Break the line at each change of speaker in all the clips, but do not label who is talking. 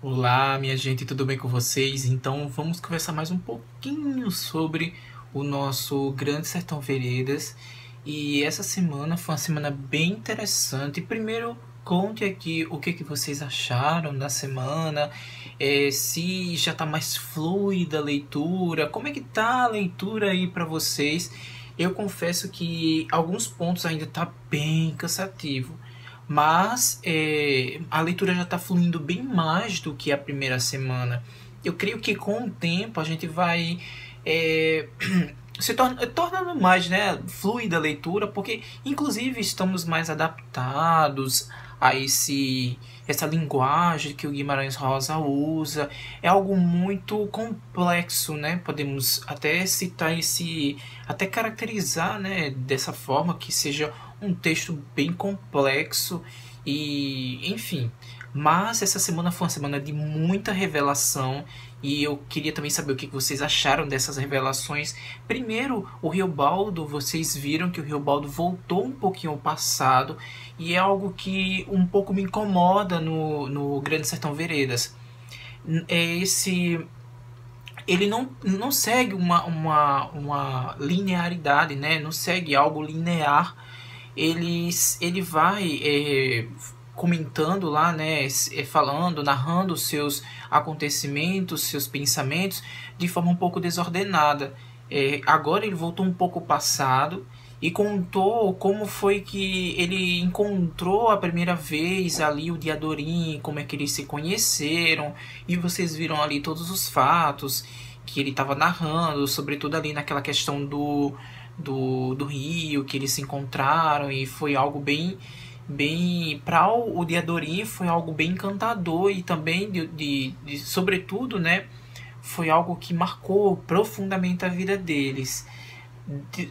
Olá, minha gente, tudo bem com vocês? Então vamos conversar mais um pouquinho sobre o nosso Grande Sertão Veredas. E essa semana foi uma semana bem interessante. Primeiro, conte aqui o que vocês acharam da semana, se já está mais fluida a leitura, como é que tá a leitura aí para vocês? Eu confesso que alguns pontos ainda tá bem cansativo. Mas a leitura já está fluindo bem mais do que a primeira semana. Eu creio que com o tempo a gente vai é, tornando mais, né, fluida a leitura, porque inclusive estamos mais adaptados a essa linguagem que o Guimarães Rosa usa. É algo muito complexo, né? Podemos até citar até caracterizar, né, dessa forma, que seja um texto bem complexo e, enfim. Mas essa semana foi uma semana de muita revelação e eu queria também saber o que vocês acharam dessas revelações. Primeiro, o Riobaldo, vocês viram que o Riobaldo voltou um pouquinho ao passado e é algo que um pouco me incomoda no Grande Sertão Veredas. É esse ele não segue uma linearidade, né? Não segue algo linear. Ele vai comentando lá, né? Falando, narrando os seus acontecimentos, seus pensamentos de forma um pouco desordenada. Agora ele voltou um pouco ao passado e contou como foi que ele encontrou a primeira vez ali o Diadorim, como é que eles se conheceram, e vocês viram ali todos os fatos que ele estava narrando, sobretudo ali naquela questão do rio, que eles se encontraram, e foi algo bem para o Diadorim foi algo bem encantador e também sobretudo, né, foi algo que marcou profundamente a vida deles.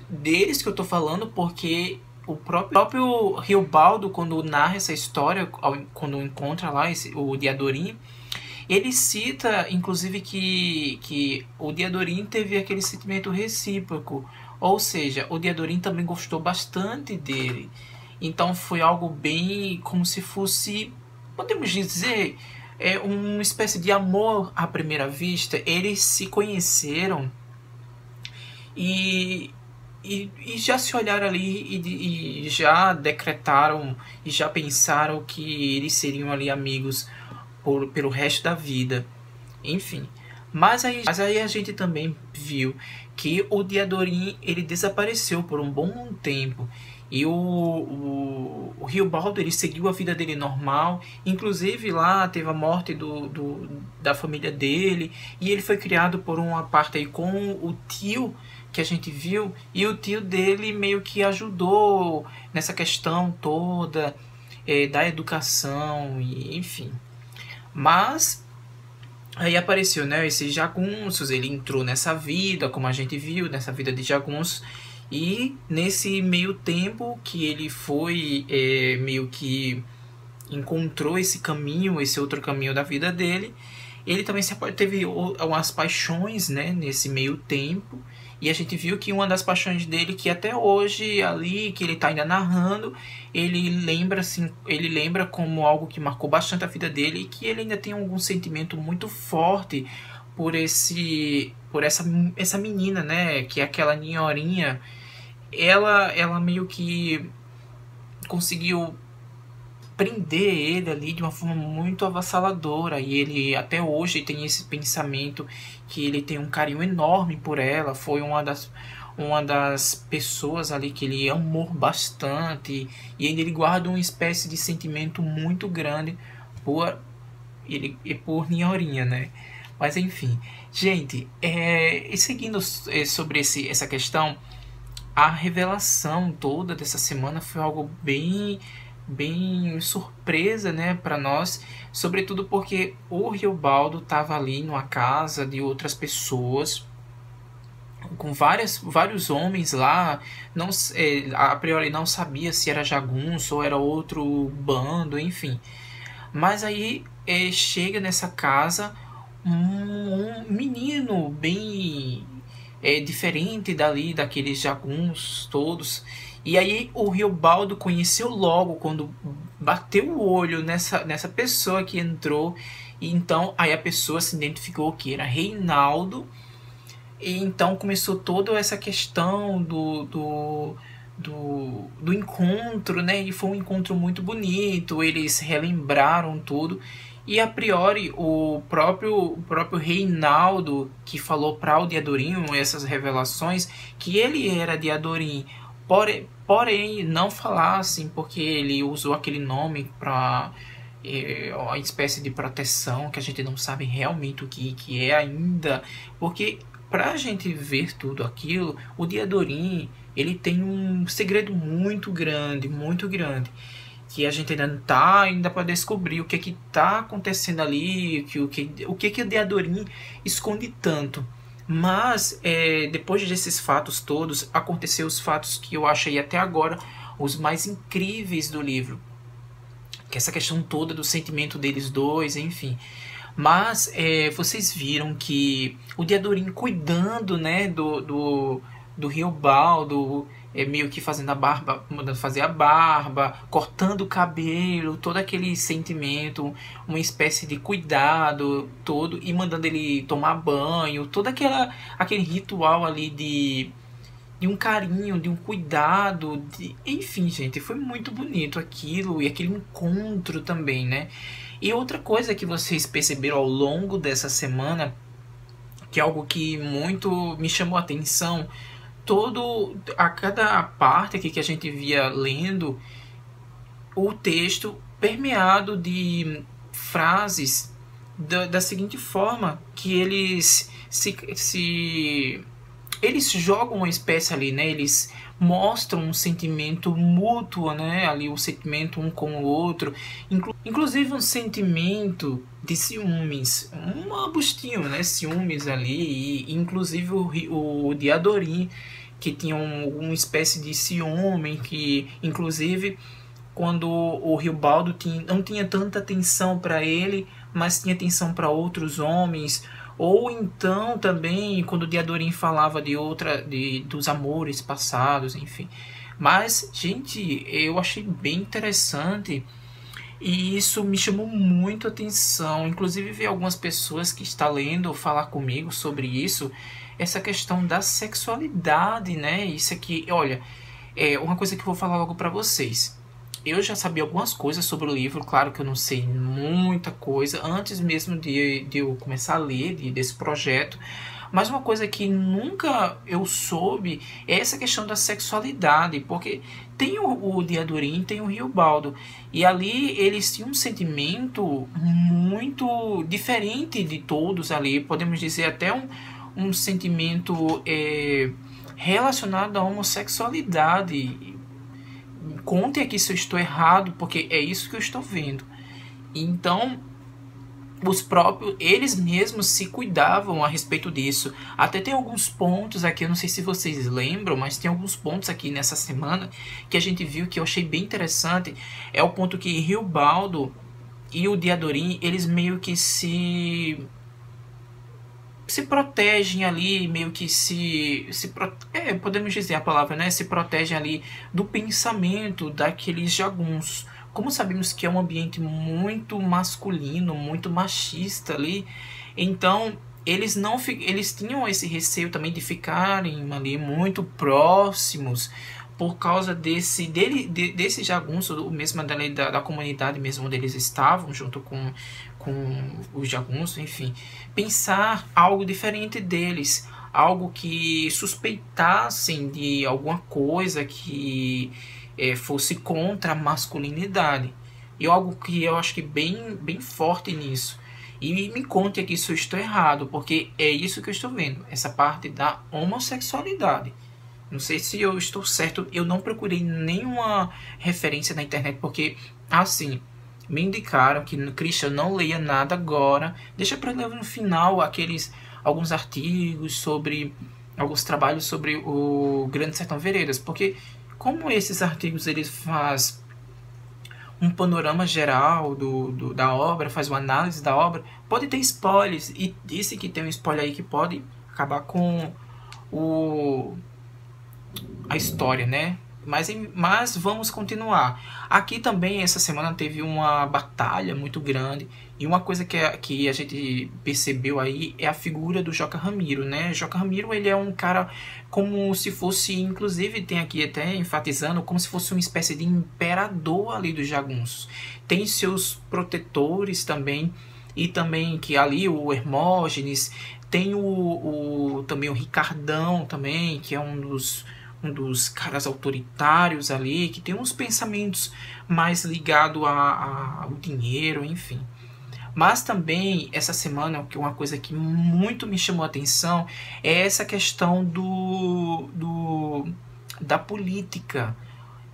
Deles que eu tô falando, porque o próprio Riobaldo, quando narra essa história, quando encontra lá o Diadorim, ele cita, inclusive, que o Diadorim teve aquele sentimento recíproco, ou seja, o Diadorim também gostou bastante dele. Então foi algo bem como se fosse, podemos dizer, uma espécie de amor à primeira vista. Eles se conheceram e, e já se olharam ali e já decretaram e já pensaram que eles seriam ali amigos pelo resto da vida. Enfim. Mas aí a gente também viu que o Diadorim ele desapareceu por um bom tempo. E o Riobaldo ele seguiu a vida dele normal. Inclusive lá teve a morte da família dele. E ele foi criado por uma parte aí com o tio que a gente viu. E o tio dele meio que ajudou nessa questão toda da educação, e enfim. Mas aí apareceu, né, esses jagunços, ele entrou nessa vida, como a gente viu, nessa vida de jagunços, e nesse meio tempo que ele foi, meio que encontrou esse caminho, esse outro caminho da vida dele, ele também teve umas paixões, né, nesse meio tempo, e a gente viu que uma das paixões dele, que até hoje ali, que ele está ainda narrando, ele lembra como algo que marcou bastante a vida dele e que ele ainda tem algum sentimento muito forte por essa menina, né, que é aquela Ninhorinha. Ela meio que conseguiu prender ele ali de uma forma muito avassaladora, e ele até hoje tem esse pensamento que ele tem um carinho enorme por ela. Foi uma das pessoas ali que ele amou bastante, e ainda ele guarda uma espécie de sentimento muito grande por ele e por Ninhorinha, né? Mas enfim, gente, e seguindo sobre essa questão, a revelação toda dessa semana foi algo bem surpresa, né, para nós, sobretudo porque o Riobaldo estava ali numa casa de outras pessoas, com vários homens lá. Não, a priori não sabia se era jagunço ou era outro bando, enfim. Mas aí chega nessa casa um menino bem diferente daqueles jagunços todos. E aí o Riobaldo conheceu logo, quando bateu o olho nessa pessoa que entrou, E então aí a pessoa se identificou que era Reinaldo, e então começou toda essa questão do encontro, né? E foi um encontro muito bonito, eles relembraram tudo. E a priori, o próprio Reinaldo, que falou para o Diadorim essas revelações, que ele era Diadorim, porém não falassem, porque ele usou aquele nome para uma espécie de proteção, que a gente não sabe realmente o que é ainda, porque para a gente ver tudo aquilo, o Diadorim ele tem um segredo muito grande, que a gente ainda não tá ainda para descobrir o que tá acontecendo ali, o que o Diadorim esconde tanto. Mas depois desses fatos todos, aconteceu os fatos que eu achei até agora os mais incríveis do livro, que é essa questão toda do sentimento deles dois, enfim. Mas vocês viram que o Diadorim cuidando, né, do Riobaldo, meio que fazendo a barba, mandando fazer a barba, cortando o cabelo, todo aquele sentimento, uma espécie de cuidado todo, e mandando ele tomar banho, todo aquele ritual ali de um carinho, de um cuidado, enfim, gente, foi muito bonito aquilo e aquele encontro também, né? E outra coisa que vocês perceberam ao longo dessa semana, que é algo que muito me chamou a atenção, a cada parte aqui que a gente via lendo, o texto permeado de frases da seguinte forma, que eles jogam uma espécie ali, né? Eles mostram um sentimento mútuo, né? Ali um sentimento um com o outro, inclusive um sentimento de ciúmes, um abustinho, né? Ciúmes ali, e inclusive o Diadorim, que tinha uma espécie de ciúme, que inclusive quando o Riobaldo não tinha tanta atenção para ele, mas tinha atenção para outros homens, ou então também quando o Diadorim falava dos amores passados, enfim. Mas, gente, eu achei bem interessante e isso me chamou muito a atenção. Inclusive, vi algumas pessoas que estão lendo falar comigo sobre isso, essa questão da sexualidade, né? Isso aqui, olha, é uma coisa que eu vou falar logo para vocês. Eu já sabia algumas coisas sobre o livro, claro que eu não sei muita coisa, antes mesmo de eu começar a ler desse projeto, mas uma coisa que nunca eu soube é essa questão da sexualidade, porque tem o Diadorim, tem o Riobaldo, e ali eles tinham um sentimento muito diferente de todos ali, podemos dizer até um sentimento relacionado à homossexualidade. Contem aqui se eu estou errado, porque é isso que eu estou vendo. Então, eles mesmos se cuidavam a respeito disso. Até tem alguns pontos aqui, eu não sei se vocês lembram, mas tem alguns pontos aqui nessa semana que a gente viu que eu achei bem interessante. É o ponto que Riobaldo e o Diadorim, eles meio que se protegem ali, meio que podemos dizer a palavra, né? Se protegem ali do pensamento daqueles jagunços. Como sabemos que é um ambiente muito masculino, muito machista ali, então eles tinham esse receio também de ficarem ali muito próximos por causa desse jagunço, mesmo da comunidade mesmo onde eles estavam, junto com os jagunços, enfim, pensar algo diferente deles, algo que suspeitassem de alguma coisa que fosse contra a masculinidade, e algo que eu acho que bem forte nisso. E me conte aqui se eu estou errado, porque é isso que eu estou vendo, essa parte da homossexualidade. Não sei se eu estou certo, eu não procurei nenhuma referência na internet, porque, assim, me indicaram que Christian não leia nada agora, deixa para ler no final alguns artigos sobre, alguns trabalhos sobre o Grande Sertão Veredas, porque como esses artigos eles fazem um panorama geral da obra, faz uma análise da obra, pode ter spoilers, e disse que tem um spoiler aí que pode acabar com a história, né? Mas vamos continuar. Aqui também, essa semana, teve uma batalha muito grande. E uma coisa que a gente percebeu aí é a figura do Joca Ramiro, né? Joca Ramiro, ele é um cara como se fosse, inclusive tem aqui até enfatizando, como se fosse uma espécie de imperador ali dos jagunços. Tem seus protetores também, e também que ali o Hermógenes, tem também o Ricardão também, que é um dos caras autoritários ali, que tem uns pensamentos mais ligados ao dinheiro, enfim. Mas também, essa semana, uma coisa que muito me chamou a atenção é essa questão da política.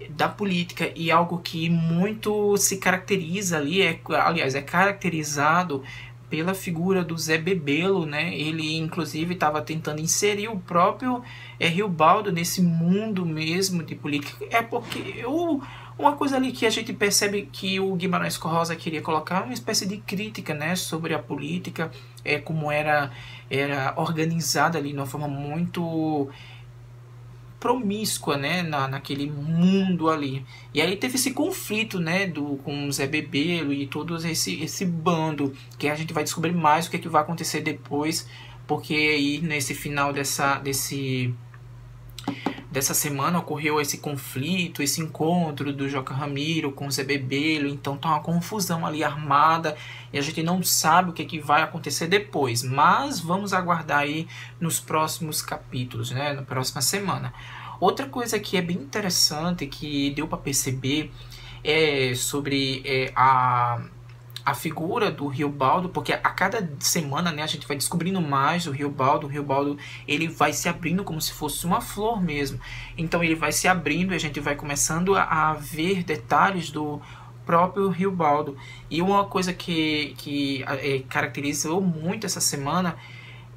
Da política, e algo que muito se caracteriza ali, aliás, é caracterizado pela figura do Zé Bebelo, né? Ele, inclusive, estava tentando inserir o próprio Riobaldo nesse mundo mesmo de política. É porque uma coisa ali que a gente percebe que o Guimarães Rosa queria colocar uma espécie de crítica, né, sobre a política, como era organizada ali de uma forma muito promíscua, né, naquele mundo ali. E aí teve esse conflito, né, com o Zé Bebelo e todo esse bando, que a gente vai descobrir mais o que vai acontecer depois, porque aí nesse final dessa semana ocorreu esse conflito, esse encontro do Joca Ramiro com o Zé Bebelo, então tá uma confusão ali armada e a gente não sabe o que vai acontecer depois, mas vamos aguardar aí nos próximos capítulos, né, na próxima semana. Outra coisa que é bem interessante, que deu para perceber, é sobre a figura do Riobaldo, porque a cada semana, né, a gente vai descobrindo mais o Riobaldo. O Riobaldo, ele vai se abrindo como se fosse uma flor mesmo. Então ele vai se abrindo e a gente vai começando a ver detalhes do próprio Riobaldo. E uma coisa que caracterizou muito essa semana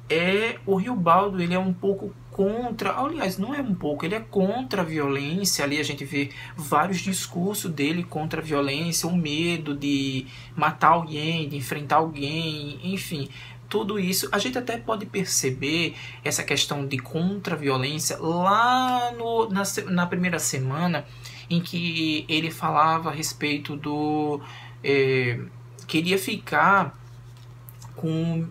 é o Riobaldo. Ele é um pouco contra, aliás, não é um pouco, ele é contra a violência. Ali a gente vê vários discursos dele contra a violência, o medo de matar alguém, de enfrentar alguém, enfim, tudo isso. A gente até pode perceber essa questão de contra a violência lá na primeira semana, em que ele falava a respeito do queria ficar com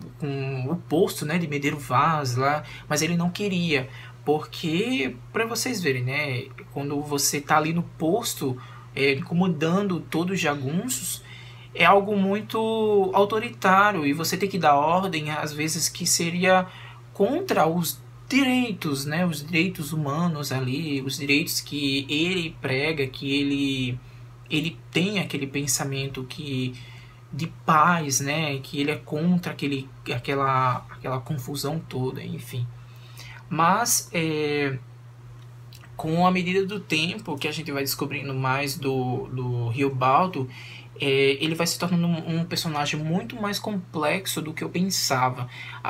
o posto, né, de Medeiro Vaz lá, mas ele não queria, porque, para vocês verem, né, quando você tá ali no posto, comandando todos os jagunços, é algo muito autoritário e você tem que dar ordem, às vezes, que seria contra os direitos, né, os direitos humanos ali, os direitos que ele prega, que ele tem aquele pensamento de paz, né, que ele é contra aquela confusão toda, enfim. Mas com a medida do tempo que a gente vai descobrindo mais do Riobaldo, ele vai se tornando um personagem muito mais complexo do que eu pensava.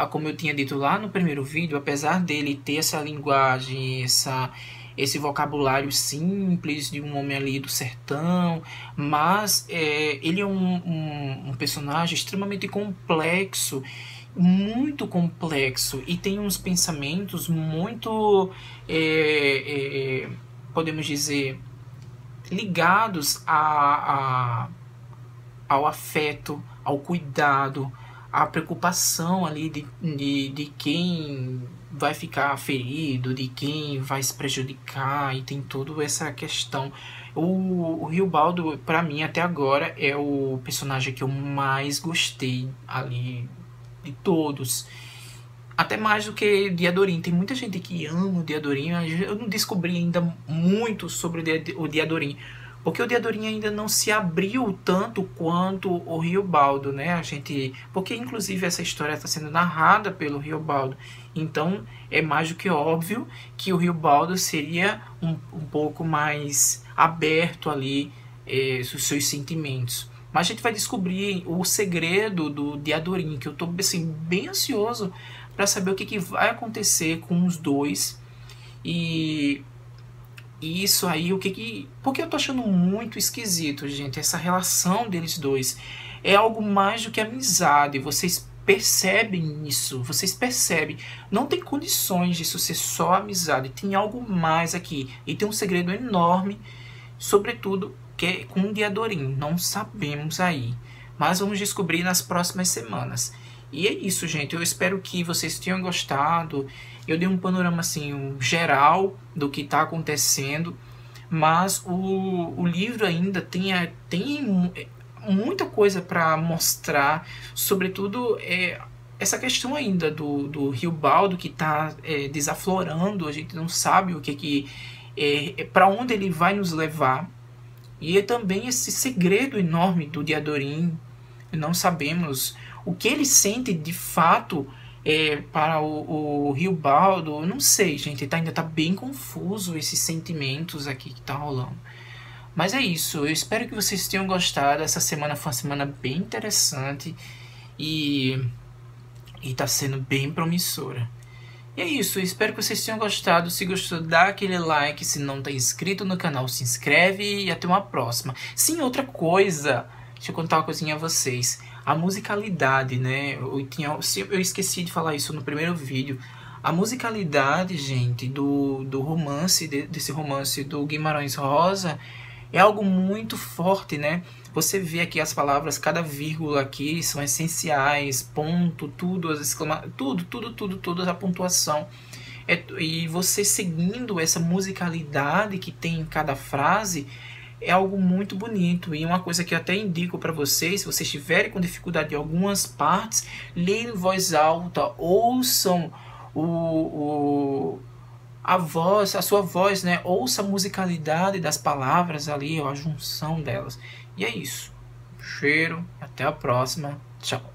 Como eu tinha dito lá no primeiro vídeo, apesar dele ter essa linguagem, esse vocabulário simples de um homem ali do sertão, mas ele é um personagem extremamente complexo, muito complexo, e tem uns pensamentos muito, podemos dizer, ligados ao afeto, ao cuidado, à preocupação ali de quem vai ficar ferido, de quem vai se prejudicar, e tem toda essa questão. O Riobaldo, para mim, até agora, é o personagem que eu mais gostei ali de todos. Até mais do que Diadorim. Tem muita gente que ama o Diadorim. Eu não descobri ainda muito sobre o Diadorim, porque o Diadorim ainda não se abriu tanto quanto o Riobaldo, né? Porque inclusive essa história está sendo narrada pelo Riobaldo. Então é mais do que óbvio que o Riobaldo seria um pouco mais aberto ali os seus sentimentos. Mas a gente vai descobrir o segredo do Diadorim, que eu estou assim, bem ansioso para saber o que vai acontecer com os dois. E isso aí, porque eu tô achando muito esquisito, gente, essa relação deles dois. É algo mais do que amizade. Vocês percebem isso, vocês percebem. Não tem condições disso ser só amizade, tem algo mais aqui. E tem um segredo enorme, sobretudo, que é com o Diadorim. Não sabemos aí, mas vamos descobrir nas próximas semanas. E é isso, gente. Eu espero que vocês tenham gostado. Eu dei um panorama assim, geral do que está acontecendo, mas o livro ainda tem muita coisa para mostrar, sobretudo essa questão ainda do Rio Baldo que está desaflorando. A gente não sabe o que para onde ele vai nos levar, e é também esse segredo enorme do Diadorim. Não sabemos o que ele sente de fato para o Rio Baldo. Não sei, gente, ainda está bem confuso esses sentimentos aqui que tá rolando. Mas é isso, eu espero que vocês tenham gostado. Essa semana foi uma semana bem interessante e tá sendo bem promissora. E é isso, eu espero que vocês tenham gostado. Se gostou, dá aquele like. Se não tá inscrito no canal, se inscreve e até uma próxima. Sim, outra coisa, deixa eu contar uma coisinha a vocês. A musicalidade, né? Eu esqueci de falar isso no primeiro vídeo. A musicalidade, gente, do romance, desse romance do Guimarães Rosa, é algo muito forte, né? Você vê aqui as palavras, cada vírgula aqui são essenciais, ponto, tudo, as exclamações, tudo, a pontuação. E você seguindo essa musicalidade que tem em cada frase, é algo muito bonito. E uma coisa que eu até indico para vocês, se vocês estiverem com dificuldade em algumas partes, leiam em voz alta, ouçam a sua voz, né? Ouça a musicalidade das palavras ali, a junção delas. E é isso. Cheiro, até a próxima. Tchau.